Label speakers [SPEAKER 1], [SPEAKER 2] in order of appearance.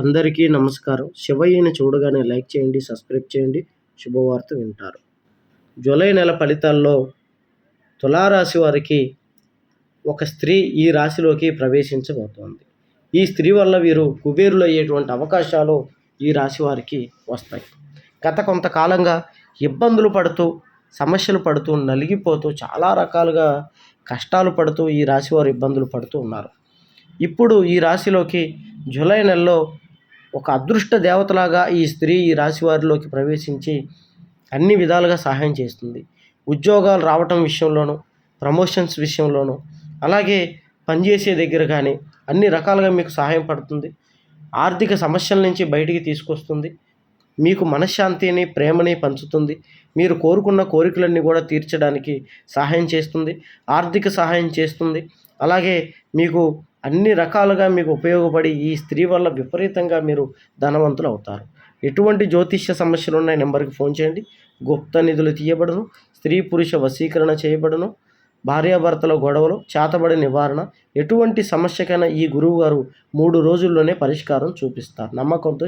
[SPEAKER 1] అందరికీ నమస్కారం. శివయ్యని చూడగానే లైక్ చేయండి, సబ్స్క్రైబ్ చేయండి. శుభవార్త వింటారు. జూలై నెల ఫలితాల్లో తులారాశి వారికి ఒక స్త్రీ ఈ రాశిలోకి ప్రవేశించబోతోంది. ఈ స్త్రీ వల్ల వీరు కుబేరులు అయ్యేటువంటి అవకాశాలు ఈ రాశి వారికి వస్తాయి. గత కొంతకాలంగా ఇబ్బందులు పడుతూ, సమస్యలు పడుతూ, నలిగిపోతూ, చాలా రకాలుగా కష్టాలు పడుతూ ఈ రాశి వారు ఇబ్బందులు పడుతూ ఉన్నారు. ఇప్పుడు ఈ రాశిలోకి జూలై నెలలో ఒక అదృష్ట దేవతలాగా ఈ స్త్రీ ఈ రాశి వారిలోకి ప్రవేశించి అన్ని విధాలుగా సహాయం చేస్తుంది. ఉద్యోగాలు రావటం విషయంలోనూ, ప్రమోషన్స్ విషయంలోనూ, అలాగే పనిచేసే దగ్గర కానీ అన్ని రకాలుగా మీకు సహాయం పడుతుంది. ఆర్థిక సమస్యల నుంచి బయటికి తీసుకొస్తుంది. మీకు మనశ్శాంతిని, ప్రేమని పంచుతుంది. మీరు కోరుకున్న కోరికలన్నీ కూడా తీర్చడానికి సహాయం చేస్తుంది. ఆర్థిక సహాయం చేస్తుంది. అలాగే మీకు అన్ని రకాలుగా మీకు ఉపయోగపడి ఈ స్త్రీ వల్ల విపరీతంగా మీరు ధనవంతులు అవుతారు. ఎటువంటి జ్యోతిష్య సమస్యలు ఉన్నాయి నెంబర్కి ఫోన్ చేయండి. గుప్త నిధులు తీయబడును. స్త్రీ పురుష వశీకరణ చేయబడును. భార్యాభర్తల గొడవలు, చేతబడి నివారణ, ఎటువంటి సమస్యకైనా ఈ గురువు గారు 3 రోజుల్లోనే పరిష్కారం చూపిస్తారు. నమ్మకంతో